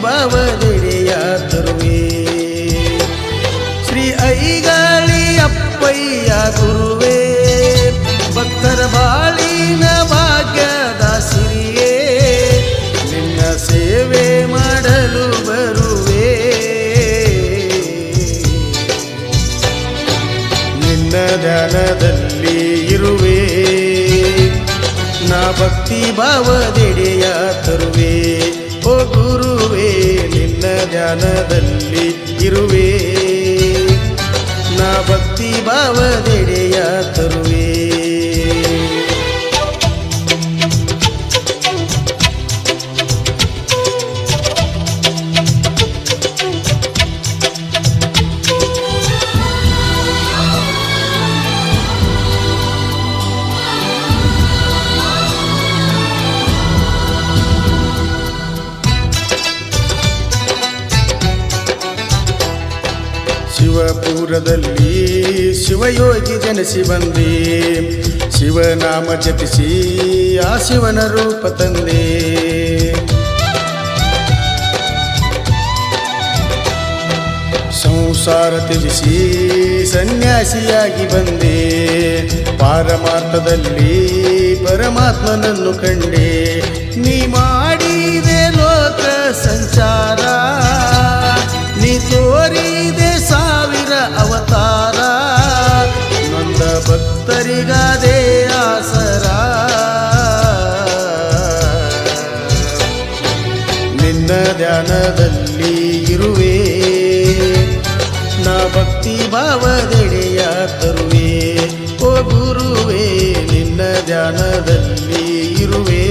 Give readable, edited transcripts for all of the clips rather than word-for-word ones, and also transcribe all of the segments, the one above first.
ಭಾವದೆಡೆಯ ತರುವೆ. ಶ್ರೀ ಐಗಾಳಿ ಅಪ್ಪಯ್ಯ ಗುರುವೇ, ಭಕ್ತರ ಬಾಳಿನ ಭಾಗ್ಯದ ಸಿರಿಯೇ, ನಿನ್ನ ಸೇವೆ ಮಾಡಲು ಬರುವೆ. ನಿನ್ನ ಧ್ಯಾನದಲ್ಲಿ ಇರುವೆ, ನಾ ಭಕ್ತಿ ಭಾವದೆಡೆಯ ತರುವೆ. ಓ ಗುರುವೇ, ನಿನ್ನ ಧ್ಯಾನದಲ್ಲಿ ಇರುವೆ, ನಾ ಭಕ್ತಿ ಭಾವದೆಡೆಯ ತರುವೆ. ಶಿವಪುರದಲ್ಲಿ ಶಿವಯೋಗಿ ಜನಿಸಿ ಬಂದೆ, ಶಿವನಾಮ ಜಪಿಸಿ ಆ ಶಿವನ ರೂಪ ತಂದೆ. ಸಂಸಾರ ತ್ಯಜಿಸಿ ಸನ್ಯಾಸಿಯಾಗಿ ಬಂದೆ, ಪಾರಮಾರ್ಥದಲ್ಲಿ ಪರಮಾತ್ಮನನ್ನು ಕಂಡೆ. ನೀ ಮಾಡಿದೆ ಲೋಕ ಸಂಚಾರ, ನೀ ತೋರಿದೆ ಸಾವಿರ ಅವತಾರ, ನೊಂದ ಭಕ್ತರಿಗಾದೆ ಆಸರ. ನಿನ್ನ ಧ್ಯಾನದಲ್ಲಿ ಇರುವೆ, ನಾ ಭಕ್ತಿ ಭಾವದೆಡೆಯ ತರುವೆ. ಓ ಗುರುವೇ, ನಿನ್ನ ಧ್ಯಾನದಲ್ಲಿ ಇರುವೆ,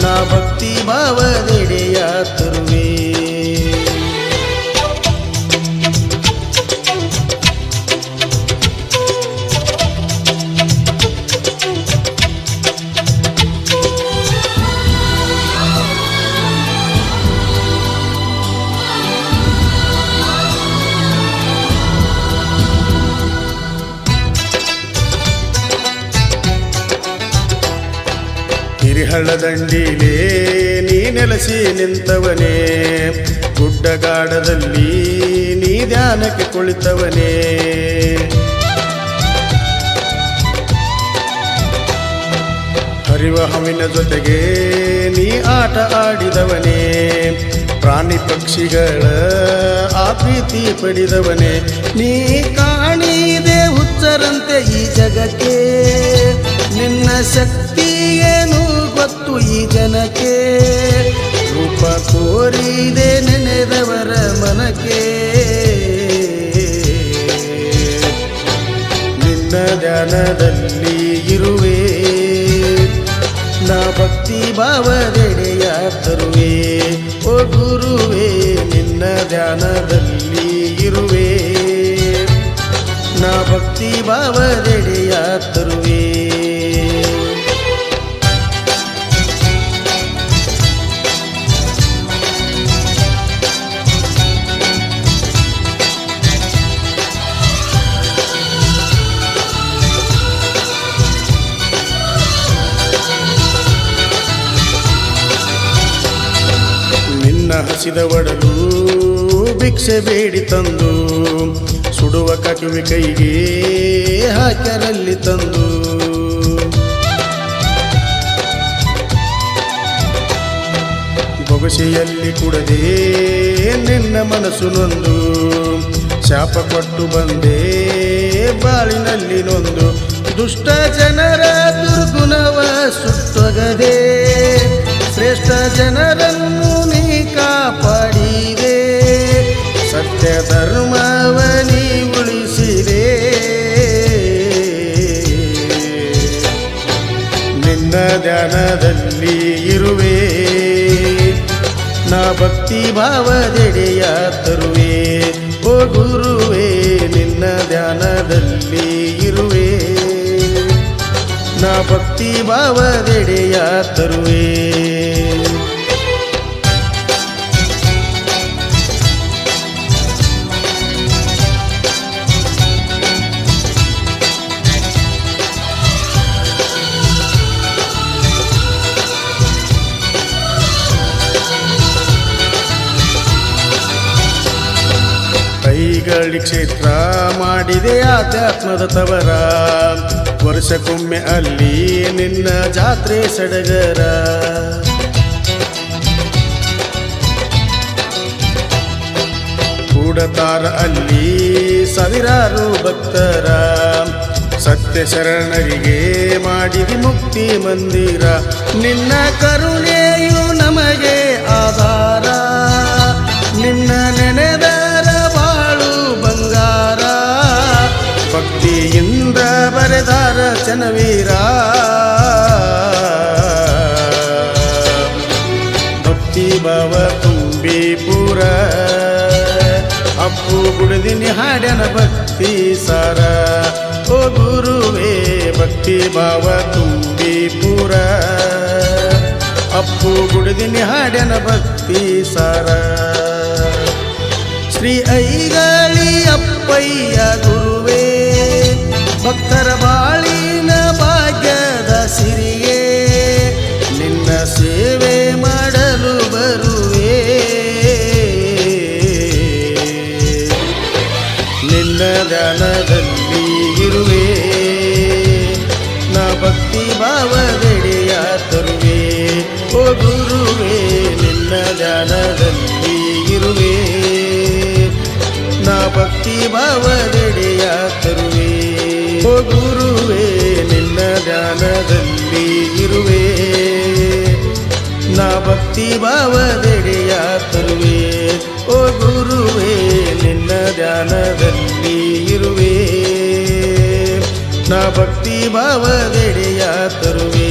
ನಾ ಭಕ್ತಿ ಭಾವದೆಡೆಯ ತರುವೆ. ಹಿರಿಹಳ್ಳದಂಡಿಲೇ ನೀ ನೆಲೆಸಿ ನಿಂತವನೇ, ಗುಡ್ಡಗಾಡದಲ್ಲಿ ನೀ ಧ್ಯಾನಕ್ಕೆ ಕುಳಿತವನೇ. ಹರಿವ ಹವಿನ ಜೊತೆಗೆ ನೀ ಆಟ ಆಡಿದವನೇ, ಪ್ರಾಣಿ ಪಕ್ಷಿಗಳ ಆ ಪ್ರೀತಿ ಪಡೆದವನೇ. ನೀ ಕಾಣಿದೆ ಹುಚ್ಚರಂತೆ ಈ ಜಗಕ್ಕೆ, ನಿನ್ನ ಶಕ್ತಿ ಏನು ಗೊತ್ತು ಈ ಜನಕ್ಕೆ. ರೂಪ ತೋರಿದೆ ನೆನೆದವರ ಮನಕ್ಕೆ, ನಿನ್ನ ಧ್ಯಾನದಲ್ಲಿ ಇರುವೆ, ನಾ ಭಕ್ತಿ ಭಾವದೆಡೆಯ ತರುವೆ. ಓ ಗುರುವೇ, ನಿನ್ನ ಧ್ಯಾನದಲ್ಲಿ ಇರುವೆ, ನಾ ಭಕ್ತಿ ಭಾವದೆಡೆಯ ತರುವೆ. ಹಸಿದ ಒಡಲು ಭಿಕ್ಷೆ ಬೇಡಿ ತಂದು, ಸುಡುವ ಕಟುವೆ ಕೈಗೆ ಹಾಕರಲ್ಲಿ ತಂದು. ಬೊಗಸೆಯಲ್ಲಿ ಕುಡದೆ ನಿನ್ನ ಮನಸ್ಸು ನೊಂದು, ಶಾಪ ಕೊಟ್ಟು ಬಂದೆ ಬಾಳಿನಲ್ಲಿ ನೊಂದು. ದುಷ್ಟ ಜನರ ದುರ್ಗುಣವ ಸುಟ್ಟೊಗದೆ, ಶ್ರೇಷ್ಠ ಜನರನ್ನು ನೀ ಕಾಪಾಡಿದೆ, ಸತ್ಯ ಧರ್ಮವ ನೀ ಉಳಿಸಿದೆ. ನಿನ್ನ ಧ್ಯಾನದಲ್ಲಿ ಇರುವೆ, ನಾ ಭಕ್ತಿ ಭಾವದೆಡೆಯ ತರುವೆ. ಓ ಗುರುವೇ, ನಿನ್ನ ಧ್ಯಾನದಲ್ಲಿ ಇರುವೆ, ನಾ ಭಕ್ತಿ ಭಾವದೆಡೆಯ ತರುವೆ. ತೀರ್ಥಹಳ್ಳಿ ಕ್ಷೇತ್ರ ಮಾಡಿದೆ ಆಧ್ಯಾತ್ಮದ ತವರ, ವರ್ಷಕ್ಕೊಮ್ಮೆ ಅಲ್ಲಿ ನಿನ್ನ ಜಾತ್ರೆ ಸಡಗರ. ಕೂಡತಾರ ಅಲ್ಲಿ ಸಾವಿರಾರು ಭಕ್ತರ, ಸತ್ಯ ಶರಣರಿಗೆ ಮಾಡಿದಿ ಮುಕ್ತಿ ಮಂದಿರ. ನಿನ್ನ ಕರುಣೆಯು ನಮಗೆ ಆಧಾರ, ನಿನ್ನ ನೆನೆದರ ಬಾಳು ಬಂಗಾರ. ಭಕ್ತಿಯಿಂದ ಬರೆದಾರ ಚನ್ನವೀರ, ಭಕ್ತಿ ಭಾವ ತುಂಬಿ ಪೂರ. ಅಪ್ಪು ಗುಡಿದಿನಿ ಹಾಡ್ಯನ ಭಕ್ತಿ ಸಾರ, ಓ ಗುರುವೇ ಭಕ್ತಿ ಭಾವ ತುಂಬಿ ಪೂರ. ಅಪ್ಪು ಗುಡಿದಿನಿ ಹಾಡ್ಯನ ಭಕ್ತಿ ಸಾರ. ಶ್ರೀ ಐಗಳಿ ಅಪ್ಪಯ್ಯ ಗುರುವೇ, ಭಕ್ತರ ಬಾಳಿನ ಭಾಗ್ಯದ ಸಿರಿಗೆ. ನಿನ್ನ ಸೇವೆ ಮಾಡಲು ಬರುವೆ, ನಿನ್ನ ಧ್ಯಾನದಲ್ಲಿ ಇರುವೆ. ನಾ ಭಕ್ತಿ ಭಾವದೆಡೆಯ ತರುವೆ, ಓ ಗುರುವೇ ನಿನ್ನ ಧ್ಯಾನದಲ್ಲಿ ಇರುವೆ. ನಾ ಭಕ್ತಿ ಭಾವದೆಡೆಯ ತರುವೆ, ಓ ಗುರುವೇ ನಿನ್ನ ಧ್ಯಾನದಲ್ಲಿ ಇರುವೆ. ನಾ ಭಕ್ತಿ ಭಾವದೆಡೆಯ ತರುವೆ, ಓ ಗುರುವೇ ನಿನ್ನ ಧ್ಯಾನದಲ್ಲಿ ಇರುವೆ. ನಾ ಭಕ್ತಿ ಭಾವದೆಡೆಯ ತರುವೆ.